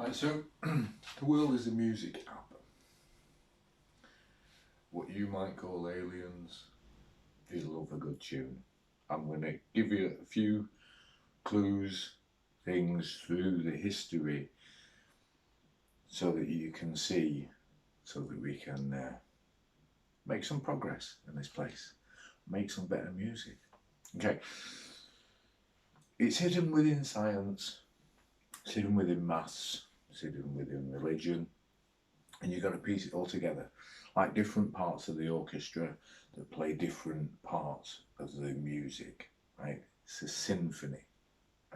Right, so the world is a music app. What you might call aliens, they love a good tune. I'm going to give you a few clues, things through the history, so that you can see, so that we can make some progress in this place, make some better music. Okay, it's hidden within science, it's hidden within maths, it's hidden within religion, and you've got to piece it all together, like different parts of the orchestra that play different parts of the music, right? It's a symphony,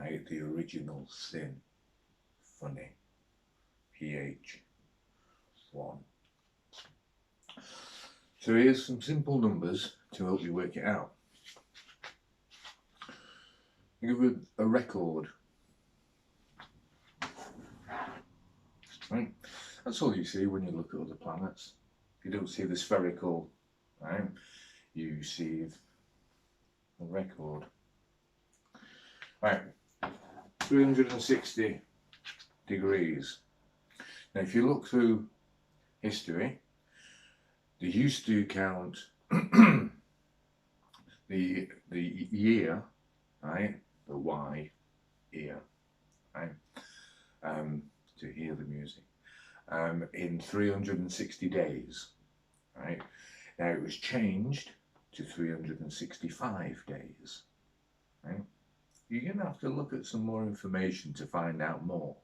right? The original sin, funny, PH1. So here's some simple numbers to help you work it out. You give a record, right? That's all you see when you look at other planets. You don't see the spherical, right? You see a record. Right, 360 degrees. Now if you look through history, they used to count the year, right? The Y ear, right? To hear the music. In 360 days, right? Now it was changed to 365 days, right? You're going to have to look at some more information to find out more,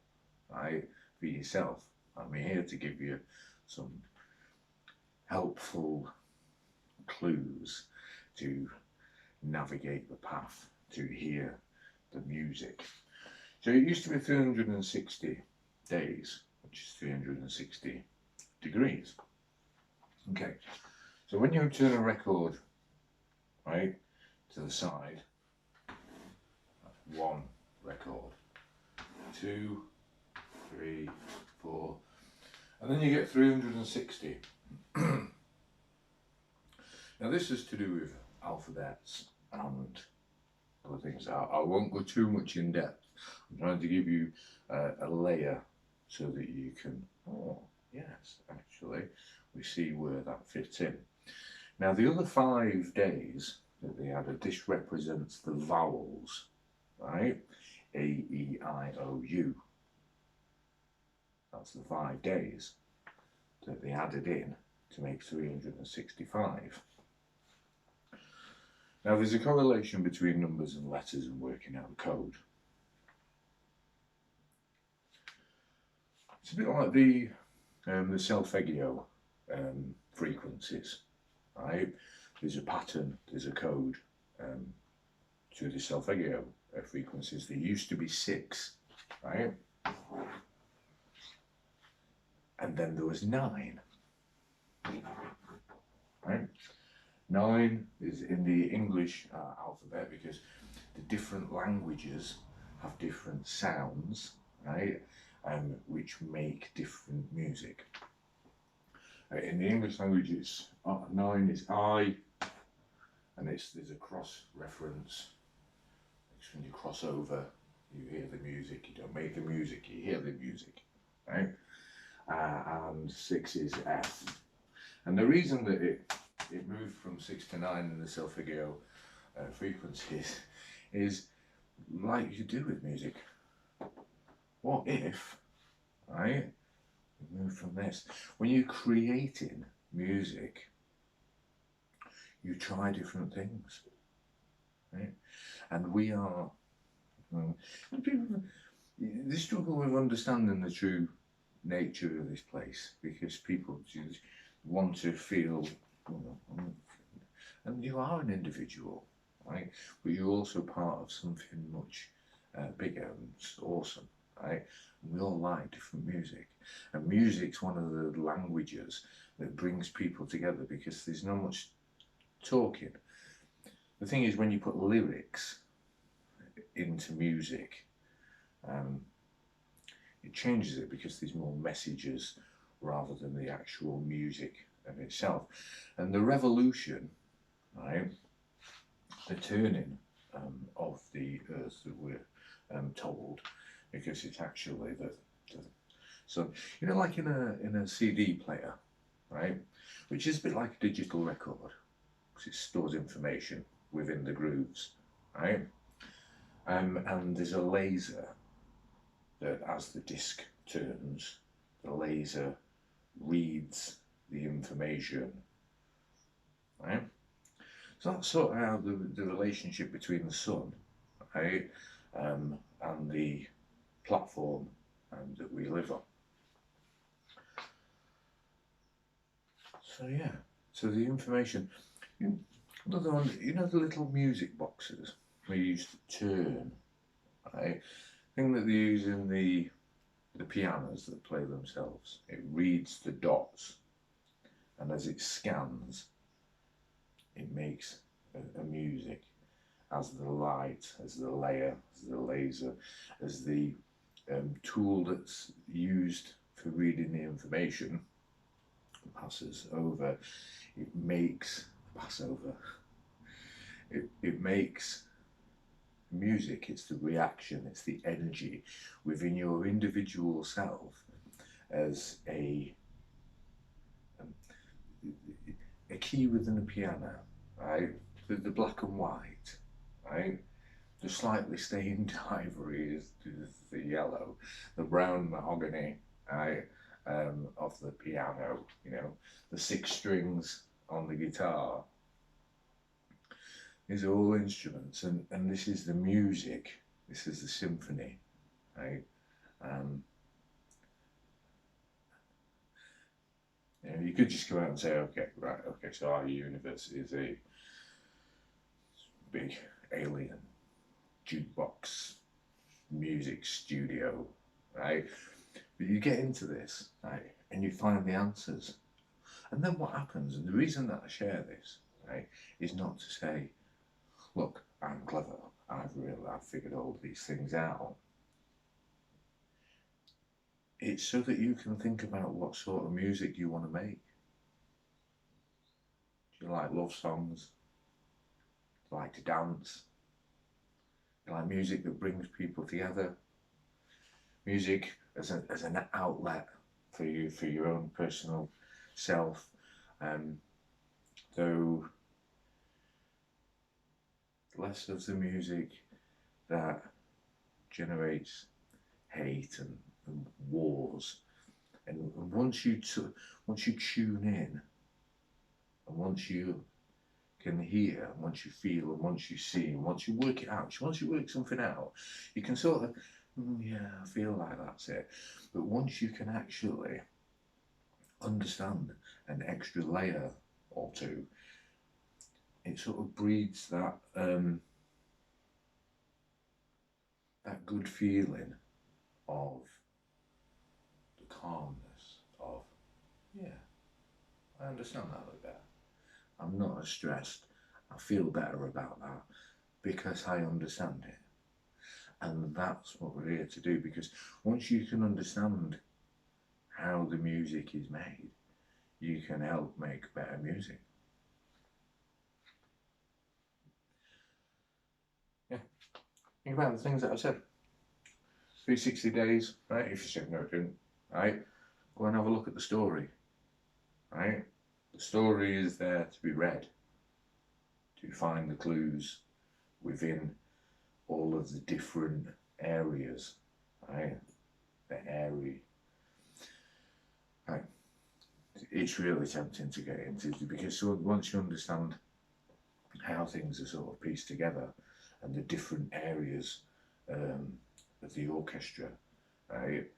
right, for yourself. I'm here to give you some helpful clues to navigate the path to hear the music. So it used to be 360 days, which is 360 degrees. Okay, so when you turn a record, right, to the side, that's one record, 2, 3, 4, and then you get 360. Now this is to do with alphabets and other things. I won't go too much in depth. I'm trying to give you a layer so that you can, oh yes, actually we see where that fits in. Now the other 5 days that they added, this represents the vowels, right? A, E, I, O, U. That's the 5 days that they added in to make 365. Now there's a correlation between numbers and letters and working out code. It's a bit like the solfeggio frequencies, right? There's a pattern, there's a code to the solfeggio frequencies. There used to be 6, right? And then there was 9, right? 9 is in the English alphabet because the different languages have different sounds, right? Which make different music. In the English language, it's 9 is I, and there's a cross reference. It's when you cross over, you hear the music. You don't make the music, you hear the music, right? And 6 is F. And the reason that it moved from 6 to 9 in the solfeggio frequencies is like you do with music. What if, right, we move from this? When you're creating music, you try different things, right? And we are, people, they struggle with understanding the true nature of this place because people just want to feel, and you are an individual, right? But you're also part of something much bigger and awesome, right? And we all like different music, and music's one of the languages that brings people together because there's not much talking. The thing is, when you put lyrics into music, it changes it because there's more messages rather than the actual music of itself. And the revolution, right, the turning of the earth that we're told, because it's actually So you know, like in a CD player, right? Which is a bit like a digital record because it stores information within the grooves, right? And there's a laser that, as the disc turns, the laser reads the information, right? So that's sort of how the relationship between the sun, right, and the platform that we live on. So yeah, so the information, another one, you know the little music boxes we used to turn, right? Thing that they use in the pianos that play themselves. It reads the dots, and as it scans, it makes a music. As the light, as the layer, as the laser, as the tool that's used for reading the information passes over, it makes Passover. It makes music. It's the reaction, it's the energy within your individual self as a key within a piano, right? The black and white, right? The slightly stained ivory is the yellow, the brown mahogany, right? Of the piano, you know, the 6 strings on the guitar. These are all instruments, and this is the music. This is the symphony, right? Um, you know, you could just go out and say, okay, right, okay, so our universe is a big alien jukebox music studio, right? But you get into this, right, and you find the answers. And then what happens, and the reason that I share this, right, is not to say, look, I'm clever, I've figured all these things out. It's so that you can think about what sort of music you want to make. Do you like love songs? Do you like to dance? Do you like music that brings people together? Music as an outlet for you, for your own personal self. Though less of the music that generates hate and wars. And once you tune in, and once you can hear, and once you feel, and once you see, and once you work it out, once you work something out, you can sort of, yeah, I feel like that's it. But once you can actually understand an extra layer or two, it sort of breeds that that good feeling of the calmness of, yeah, I understand that a little better. I'm not as stressed. I feel better about that because I understand it. And that's what we're here to do, because once you can understand how the music is made, you can help make better music. Yeah. Think about the things that I said. 360 days, right? If you said no, it didn't, right? Go and have a look at the story, right? The story is there to be read, to find the clues within all of the different areas, right? The area, right? It's really tempting to get into, because once you understand how things are sort of pieced together and the different areas of the orchestra, right?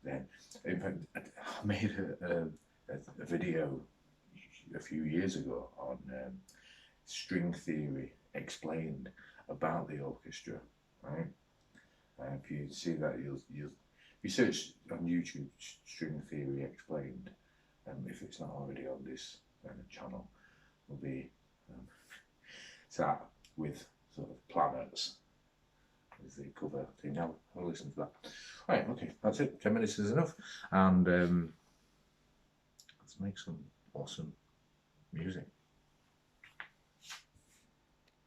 Then, in fact, I made a video a few years ago on string theory explained about the orchestra, right? If you see that, you'll if you search on YouTube string theory explained, if it's not already on this channel, will be sat with sort of planets as the cover thing. Now I'll listen to that. Right, okay, that's it. 10 minutes is enough, and let's make some awesome music.